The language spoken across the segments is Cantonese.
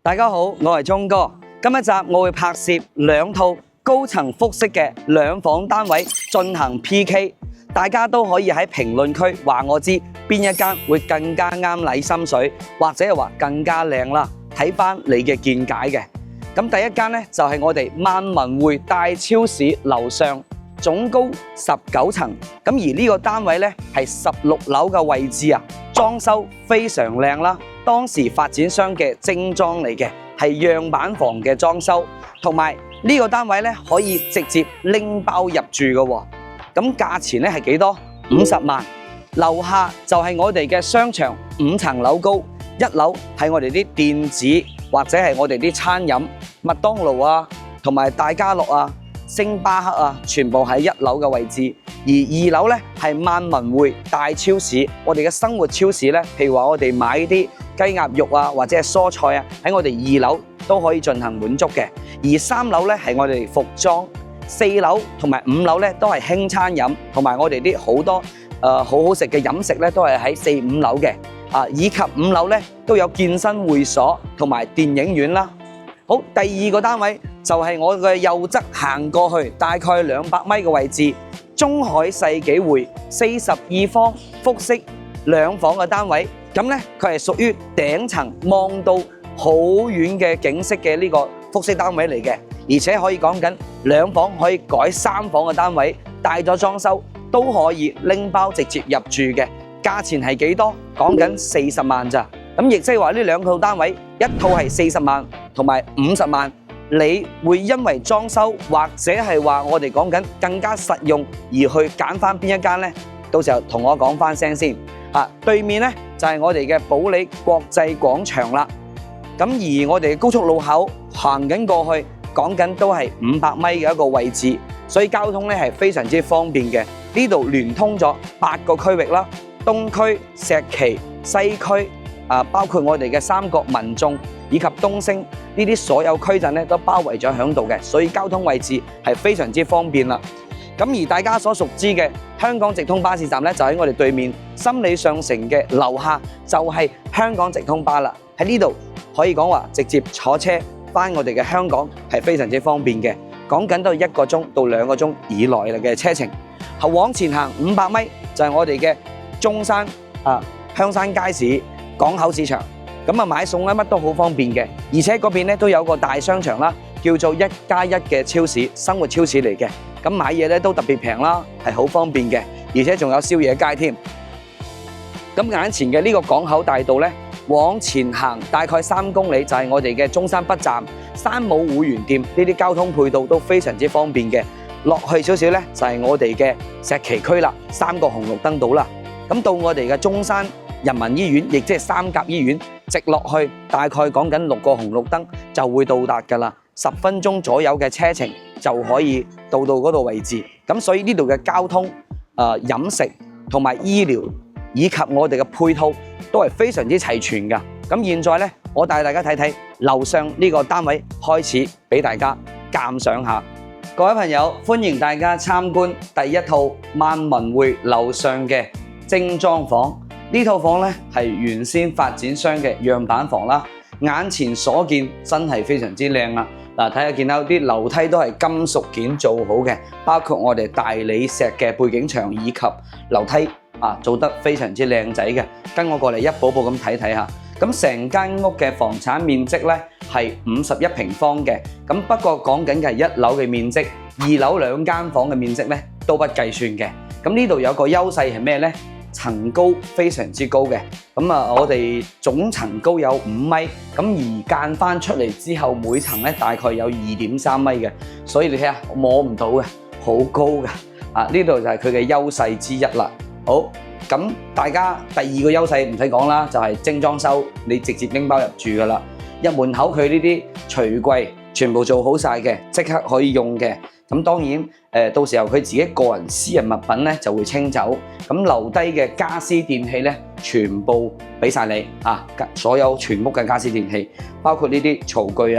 大家好，我係鐘哥。今一集我會拍攝兩套高層複式嘅兩房單位進行 PK， 大家都可以喺評論區話我知邊一間會更加啱你心水，或者係話更加靚啦。睇返你嘅見解嘅。咁第一間呢，就係我哋萬文匯大超市樓上，總高19層。咁而呢個單位呢，係16樓嘅位置啊，裝修非常靚啦。當時發展商嘅精裝嚟嘅，係樣板房嘅裝修，同埋呢個單位呢，可以直接拎包入住嘅喎。咁價錢呢係幾多？50萬。樓下就係我哋嘅商場，5層樓高，一樓係我哋啲電子或者係我哋啲餐飲，麥當勞啊，同埋大家樂啊、星巴克啊，全部喺一樓嘅位置。而二樓呢係萬文匯大超市，我哋嘅生活超市呢，譬如話我哋買啲雞鴨肉啊，或者係蔬菜啊，喺我哋2樓都可以進行滿足嘅。而3樓呢係我哋服裝，4樓同埋5樓呢都係輕餐飲，同埋我哋啲好多好好食嘅飲食呢都係喺4、5樓嘅。以及5樓呢都有健身會所同埋電影院啦。好，第二個單位就係我嘅右側行過去，大概200米嘅位置，中海世紀匯42方複式兩房嘅單位。咁呢，佢係屬於頂層望到好遠嘅景色嘅呢個複式單位嚟嘅，而且可以講緊2房可以改3房嘅單位，帶咗裝修都可以拎包直接入住嘅。價錢係幾多？講緊40萬咋。咁亦即係話呢兩套單位，一套係40萬同埋50萬，你會因為裝修或者係話我哋講緊更加實用而去揀翻邊一間呢？到時候同我講翻聲先。對面呢就係我哋嘅保利國際廣場啦。咁而我哋嘅高速路口行緊過去，講緊都係500米嘅一個位置，所以交通呢係非常之方便嘅。呢度聯通咗8個區域啦。東區、石岐、西區，包括我哋嘅三角民眾以及東升呢啲所有區陣咧都包圍咗喺度嘅，所以交通位置係非常之方便啦。咁而大家所熟知嘅香港直通巴士站咧，就喺我哋對面心理上城嘅樓下，就係香港直通巴啦。喺呢度可以講話直接坐車返我哋嘅香港係非常之方便嘅，講緊都係1個鐘到2個鐘以內嘅車程。後往前行500米就係我哋嘅中山香山街市港口市場，咁買餸乜都好方便嘅，而且嗰邊都有個大商場啦，叫做1+1嘅超市，生活超市嚟嘅，咁買嘢都特別平啦，係好方便嘅，而且仲有宵夜街添。咁眼前嘅呢個港口大道呢，往前行大概3公里就係我哋嘅中山北站、山姆會員店，呢啲交通配套都非常之方便嘅。落去少少呢，就係我哋嘅石岐區啦，3個紅綠燈到啦。咁到我哋嘅中山人民醫院，亦即係三甲醫院，直落去大概講緊6個紅綠燈就會到達㗎啦，10分鐘左右嘅車程就可以到嗰度位置。咁所以呢度嘅交通、飲食同埋醫療以及我哋嘅配套都係非常之齊全㗎。咁現在呢，我帶大家睇睇樓上呢個單位，開始俾大家鑑賞下。各位朋友，歡迎大家參觀第一套萬文匯樓上嘅精裝房。呢套房呢係原先發展商嘅樣板房啦，眼前所見真係非常之靚啦。嗱，睇下見到啲樓梯都係金屬件做好嘅，包括我哋大理石嘅背景牆以及樓梯做得非常之靚仔嘅。跟我過嚟一步步咁睇睇下。咁成間屋嘅房產面積呢係51平方嘅，咁不過講緊嘅係1樓嘅面積，2樓2間房嘅面積呢都不計算嘅。咁呢度有個優勢係咩呢？層高非常之高嘅，咁我哋總層高有5米，咁而間翻出嚟之後，每層咧大概有2.3米嘅，所以你睇下摸唔到嘅，好高嘅。呢度就係佢嘅優勢之一啦。好，咁大家第二個優勢唔使講啦，就係精裝修，你直接拎包入住噶啦。入門口佢呢啲櫥櫃全部做好晒嘅，即刻可以用嘅。咁當然到時候佢自己個人私人物品咧就會清走，咁留低嘅家私電器咧全部俾晒你所有全屋嘅家私電器，包括呢啲廚具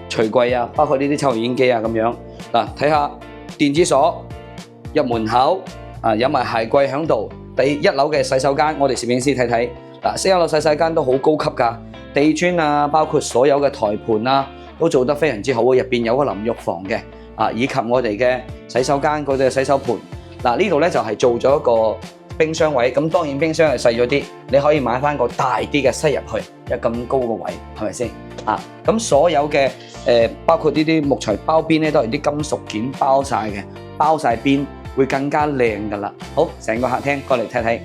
櫥櫃包括呢啲抽油煙機咁樣。嗱，睇下電子鎖入門口有埋鞋櫃喺度。第1樓嘅洗手間，我哋攝影師睇睇，1樓洗手間都好高級㗎，地磚啊，包括所有嘅台盤啊，都做得非常之好。入邊有個淋浴房嘅，以及我哋嘅洗手間嗰啲洗手盤。嗱，呢度咧就係做咗一個冰箱位，咁當然冰箱係細咗啲，你可以買翻個大啲嘅塞入去，有咁高個位，係咪先？咁所有嘅包括呢啲木材包邊咧，都係啲金屬件包晒嘅，包晒邊會更加靚噶啦。好，成個客廳過嚟睇睇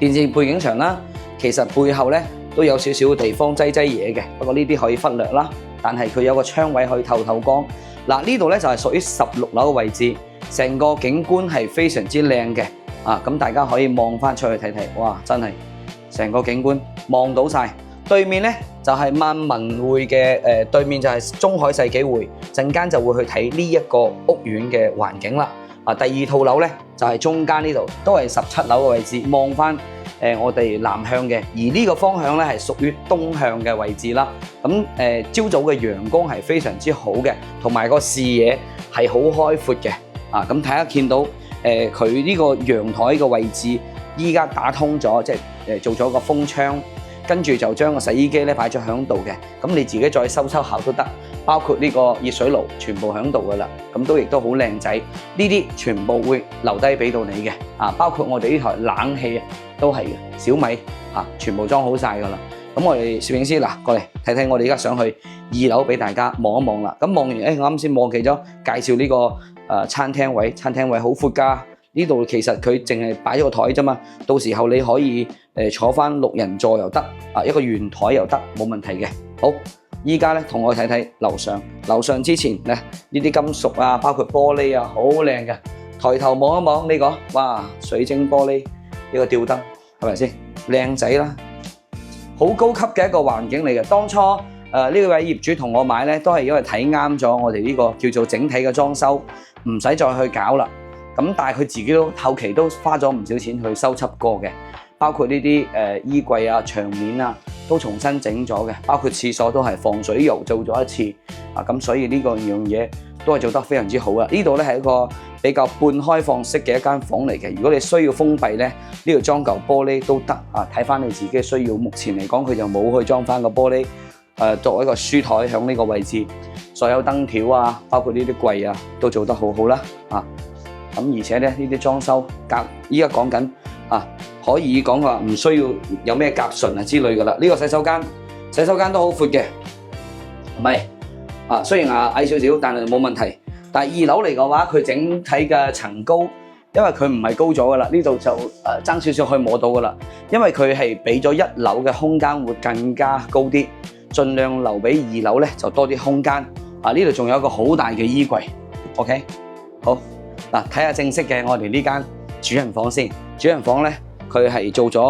電視背景牆啦，其實背後咧都有少少地方擠嘢嘅，不過呢啲可以忽略啦。但係佢有個窗位可以透光。嗱，呢度咧就係屬於16樓嘅位置，成個景觀係非常之靚嘅。咁大家可以望翻出去睇睇，哇！真係成個景觀望到晒。對面咧就係萬文匯嘅對面就係中海世紀匯，陣間就會去睇呢一個屋苑嘅環境啦。第二套樓咧就係中間呢度，都係17樓嘅位置，望翻我哋南向嘅，而呢個方向咧係屬於東向嘅位置啦。咁朝早嘅陽光係非常之好嘅，同埋個視野係好開闊嘅。咁睇下見到佢呢個陽台嘅位置，依家打通咗，即係做咗個風窗，跟住就將個洗衣機咧擺咗喺度嘅。咁你自己再收效都得，包括呢個熱水爐全部喺度噶啦，咁都亦都好靚仔。呢啲全部會留低俾到你嘅。包括我哋呢台冷氣都係嘅，小米全部裝好晒噶啦。咁我哋攝影師過嚟睇睇，我哋而家上去2樓俾大家望一望啦。咁望完，我啱先忘記咗介紹呢個餐廳位，餐廳位好闊㗎。呢度其實佢淨係擺咗個台啫嘛，到時候你可以坐翻6人座又得，一個圓台又得，冇問題嘅。好，依家咧同我睇睇樓上。樓上之前咧呢啲金屬啊，包括玻璃啊，好靚嘅。抬頭望一望呢個，哇！水晶玻璃呢個吊燈係咪先？靚仔啦，好高級嘅一個環境嚟嘅。當初呢位業主同我買咧，都係因為睇啱咗我哋呢個叫做整體嘅裝修，唔使再去搞啦。咁但係佢自己都後期都花咗唔少錢去修葺過嘅，包括呢啲衣櫃啊、牆面啊都重新整咗嘅，包括廁所都係防水油做咗一次。咁所以呢個樣嘢都係做得非常之好啊！呢度咧係一個比較半開放式嘅一間房嚟嘅。如果你需要封閉咧，呢度裝嚿玻璃都得。睇翻你自己需要。目前嚟講佢就冇去裝翻個玻璃。作為一個書台響呢個位置，所有燈條啊，包括呢啲櫃啊，都做得好好啦。咁而且咧呢啲裝修依家講緊可以講話唔需要有咩夾唇之類噶啦。呢個洗手間都好闊嘅，唔係雖然矮少少，但係冇問題。但係2樓嚟嘅話，佢整體嘅層高，因為佢唔係高咗噶啦，呢度就爭少少可以摸到噶啦。因為佢係俾咗1樓嘅空間會更加高啲，盡量留俾2樓咧就多啲空間。呢度仲有一個好大嘅衣櫃。OK， 好。睇下正式嘅我哋呢間主人房先。主人房咧，佢係做咗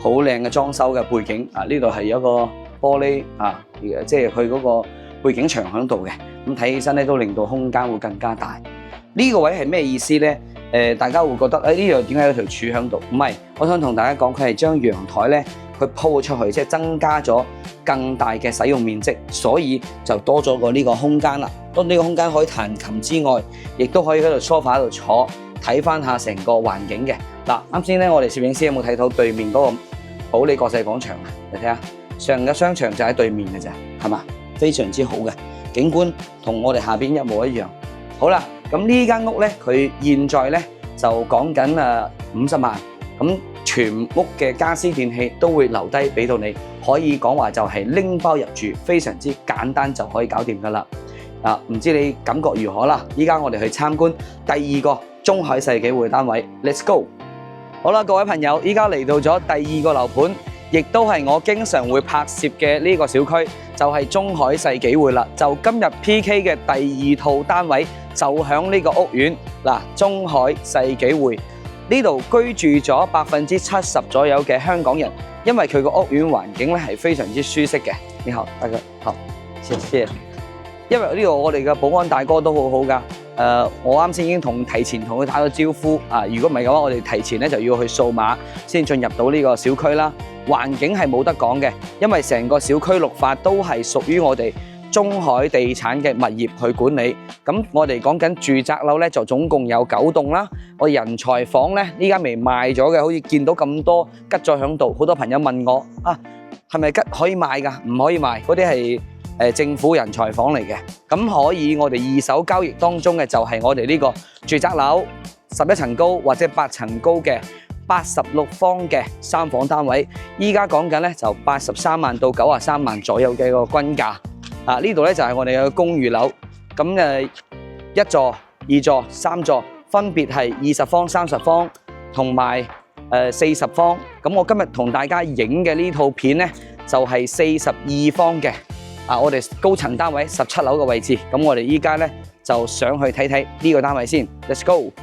好靚嘅裝修嘅背景。呢度係有一個玻璃即係佢嗰個背景牆喺度嘅。咁睇起身咧都令到空間會更加大。呢個位係咩意思咧？大家會覺得呢度點解有條柱喺度？唔係，我想同大家講，佢係將陽台咧佢鋪出去，即係增加咗更大嘅使用面積，所以就多咗個呢個空間啦。當呢個空間可以彈琴之外，亦都可以喺度梳化喺度坐，睇翻下成個環境嘅。啱先咧，我哋攝影師有冇睇到對面嗰個保利國際廣場啊？你睇下，上嘅商場就喺對面嘅咋，係嘛？非常之好嘅景觀，同我哋下邊一模一樣。好啦，咁呢間屋咧，佢現在咧就講緊50萬，咁全屋嘅家私電器都會留低俾到你，可以講話就係拎包入住，非常之簡單就可以搞掂噶啦。唔知你感覺如何啦？依家我哋去參觀第2個中海世紀匯單位 ，Let's go！ 好啦，各位朋友，依家嚟到咗第2個樓盤，亦都係我經常會拍攝嘅呢個小區，就係中海世紀匯啦。就今日 PK 嘅第2套單位，就響呢個屋苑中海世紀匯呢度居住咗70%左右嘅香港人，因為佢個屋苑環境咧係非常之舒適嘅。你好，大家好，謝謝。因為呢度我哋嘅保安大哥都好好噶，我啱先已經提前同佢打咗招呼。如果唔係嘅話，我哋提前咧就要去掃碼先進入到呢個小區啦。環境係冇得講嘅，因為成個小區綠化都係屬於我哋中海地產嘅物業去管理。咁我哋講緊住宅樓咧，就總共有9棟啦。我人才房咧，依家未賣咗嘅，好似見到咁多吉咗響度。好多朋友問我係咪可以賣㗎？唔可以賣，嗰啲係政府人才房嚟嘅。咁可以我哋二手交易當中嘅就係我哋呢個住宅樓11層高或者8層高嘅86方嘅3房單位，依家講緊咧就83萬到93萬左右嘅一個均價。呢度咧就係我哋嘅公寓樓，咁1座、2座、3座分別係20方、30方同埋40方。咁我今日同大家影嘅呢套片咧就係42方嘅。我哋高層單位17樓嘅位置。咁我哋依家咧就上去睇睇呢個單位先。Let's go！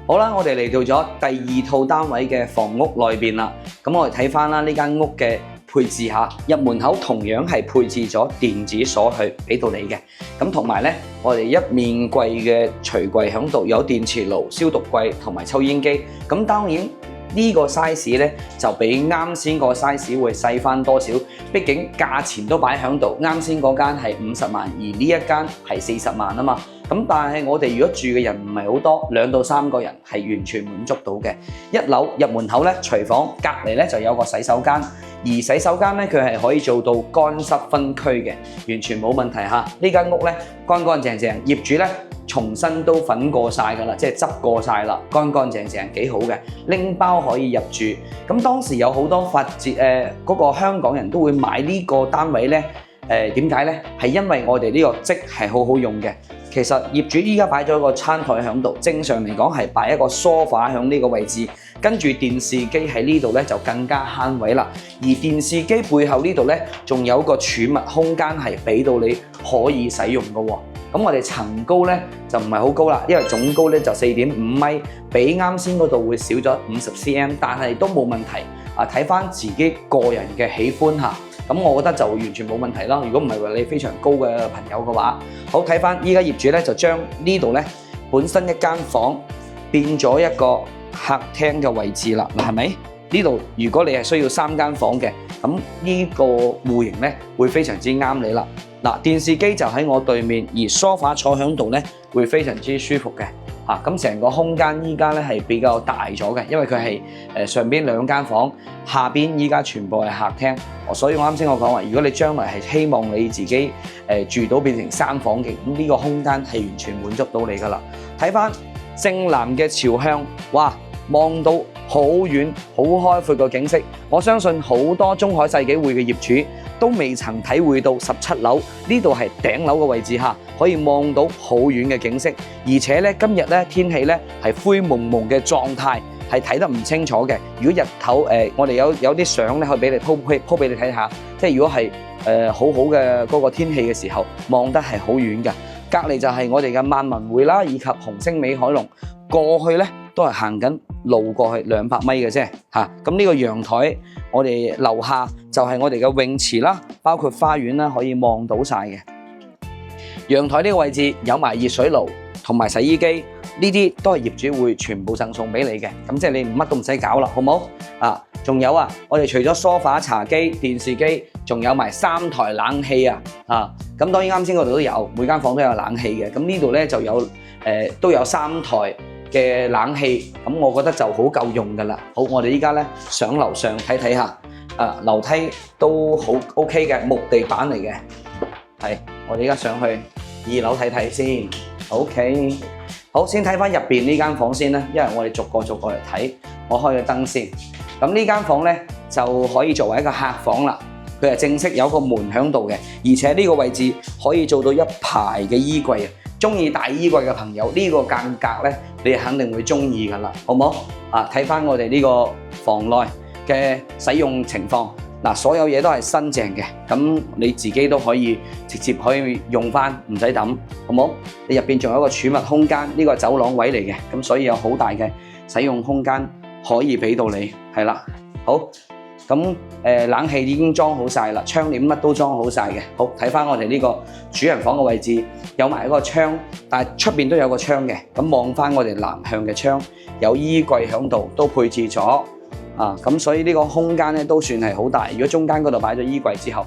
好啦，我哋嚟到咗第2套單位嘅房屋內邊啦。咁我哋睇翻啦呢間屋嘅配置下，入門口同樣係配置咗電子鎖去俾到你嘅。咁同埋咧，我哋一面櫃嘅櫥櫃響度有電磁爐、消毒櫃同埋抽煙機。咁當然呢個 size 咧就比啱先個 size 會細翻多少，畢竟價錢都擺響度。啱先嗰間係50萬，而呢一間係40萬啊嘛。咁但係我哋如果住嘅人唔係好多，2到3個人係完全滿足到嘅。1樓入門口咧，廚房隔離咧就有個洗手間，而洗手間咧佢係可以做到乾濕分區嘅，完全冇問題嚇。呢間屋咧乾乾淨淨，業主咧重新都粉過晒㗎啦，即係執過晒啦，乾乾淨淨幾好嘅，拎包可以入住。咁當時有好多嗰個香港人都會買呢個單位咧，點解咧？係因為我哋呢個積係好好用嘅。其實業主依家擺咗個餐台喺度，正常嚟講係擺一個梳化喺呢個位置，跟住電視機喺呢度咧就更加慳位啦。而電視機背後呢度咧仲有個儲物空間係俾到你可以使用嘅喎。咁我哋層高咧就唔係好高啦，因為總高咧就4.5米，比啱先嗰度會少咗50 cm， 但係都冇問題。睇翻自己個人嘅喜歡嚇。咁我覺得就完全冇問題啦。如果唔係話你非常高嘅朋友嘅話，好睇翻依家業主咧就將呢度咧本身一間房變咗一個客廳嘅位置啦。嗱，係咪？呢度如果你係需要3間房嘅，咁呢個戶型咧會非常之啱你啦。嗱，電視機就喺我對面，而梳化坐喺度咧會非常之舒服嘅。咁成個空間依家咧係比較大咗嘅，因為佢係上邊2間房，下邊依家全部係客廳。所以我啱先講話，如果你將來係希望你自己住到變成3房嘅，咁呢個空間係完全滿足到你噶啦。睇翻正南嘅朝向，哇，望到好遠好開闊個景色。我相信好多中海世紀匯嘅業主都未曾體會到17樓呢度係頂樓嘅位置下，可以望到好遠嘅景色。而且咧今日咧天氣咧係灰蒙蒙嘅狀態，係睇得唔清楚嘅。如果日頭我哋有啲相咧可以俾你鋪俾你睇下，即係如果係好好嘅嗰個天氣嘅時候，望得係好遠嘅。隔離就係我哋嘅萬文匯啦，以及紅星美凱龍。過去咧都係行緊路過去200米嘅啫嚇。咁呢個陽台，我哋樓下就係我哋嘅泳池啦，包括花園啦，可以望到晒嘅。陽台呢個位置有埋熱水爐同埋洗衣機，呢啲都係業主會全部贈送俾你嘅。咁即係你乜都唔使搞啦，好冇？仲有我哋除咗梳化、茶幾、電視機，仲有埋3台冷氣啊！咁當然啱先嗰度都有，每間房都有冷氣嘅。咁呢度咧就有都有3台嘅冷氣，咁我覺得就好夠用噶啦。好，我哋依家咧上樓上睇睇下，樓梯都好 OK 嘅，木地板嚟嘅。係，我哋依家上去2樓睇睇先。OK， 好，先睇翻入邊呢間房先啦，因為我哋逐個嚟睇。我開咗燈先。咁呢間房咧就可以作為一個客房啦。佢係正式有個門喺度嘅，而且呢個位置可以做到1排嘅衣櫃。中意大衣櫃嘅朋友，呢個間隔咧，你肯定會中意噶啦，好唔好？睇翻我哋呢個房內嘅使用情況，所有嘢都係新淨嘅，咁你自己都可以直接可以用翻，唔使抌，好唔好？你入邊仲有一個儲物空間，呢個係走廊位嚟嘅，咁所以有好大嘅使用空間可以俾到你，係啦，好。咁冷氣已經裝好晒啦，窗簾乜都裝好晒嘅。好，睇翻我哋呢個主人房嘅位置，有埋一個窗，但係出邊都有個窗嘅。咁望翻我哋南向嘅窗，有衣櫃喺度，都配置咗。咁所以呢個空間咧都算係好大。如果中間嗰度擺咗衣櫃之後，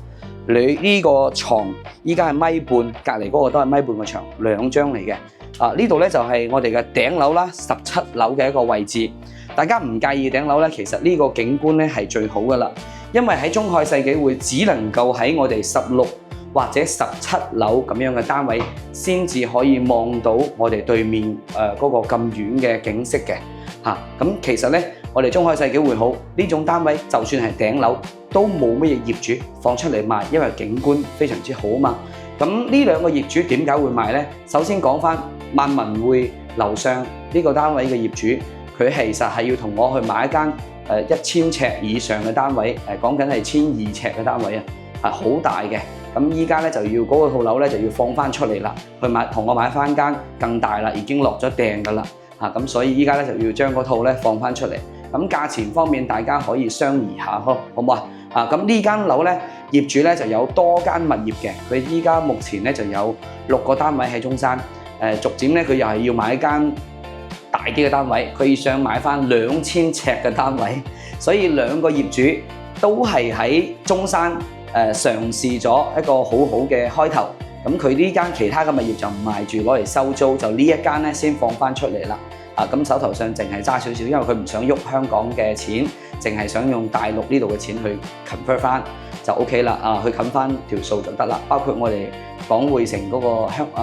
你呢個床依家係1.5米，隔離嗰個都係1.5米嘅床，2張嚟嘅。呢度咧就係我哋嘅頂樓啦，17樓嘅一個位置。大家唔介意頂樓咧，其實呢個景觀咧係最好噶啦，因為喺中海世紀匯只能夠喺我哋16或者17樓咁樣嘅單位，先至可以望到我哋對面嗰個咁遠嘅景色嘅嚇。咁其實咧，我哋中海世紀匯好呢種單位，就算係頂樓都冇乜嘢業主放出嚟賣，因為景觀非常之好啊嘛。咁呢兩個業主點解會賣呢？首先講翻萬文匯樓上呢個單位嘅業主，佢其實係要同我去買一間1000尺以上嘅單位，講緊係1200尺嘅單位啊，係好大嘅。咁依家咧就要嗰個套樓咧就要放翻出嚟啦，去同我買翻間更大啦，已經落咗訂㗎啦。咁所以依家咧就要將嗰套咧放翻出嚟。咁價錢方面大家可以商議下好唔好啊？咁呢間樓咧業主咧就有多間物業嘅，佢依家目前咧就有6個單位喺中山。逐漸咧佢又係要買一間大啲嘅單位，佢想買翻2000尺嘅單位，所以兩個業主都係喺中山嘗試咗一個好好嘅開頭。咁佢呢間其他嘅物業就唔賣住攞嚟收租，就呢一間咧先放翻出嚟啦。咁手頭上淨係揸少少，因為佢唔想喐香港嘅錢，淨係想用大陸呢度嘅錢去 convert 翻就 OK 啦。去冚翻條數就得啦。包括我哋港匯城嗰個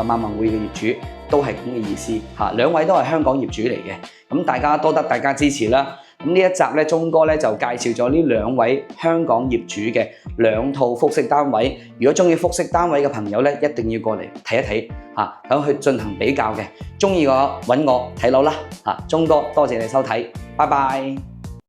萬文匯嘅業主都係咁嘅意思嚇，兩位都係香港業主嚟嘅。咁大家多得大家支持啦。咁呢一集咧，鐘哥咧就介紹咗呢兩位香港業主嘅2套複式單位。如果中意複式單位嘅朋友咧，一定要過嚟睇一睇嚇，咁去進行比較嘅。中意嘅話揾我睇樓啦嚇。鐘哥多謝你收睇，拜拜。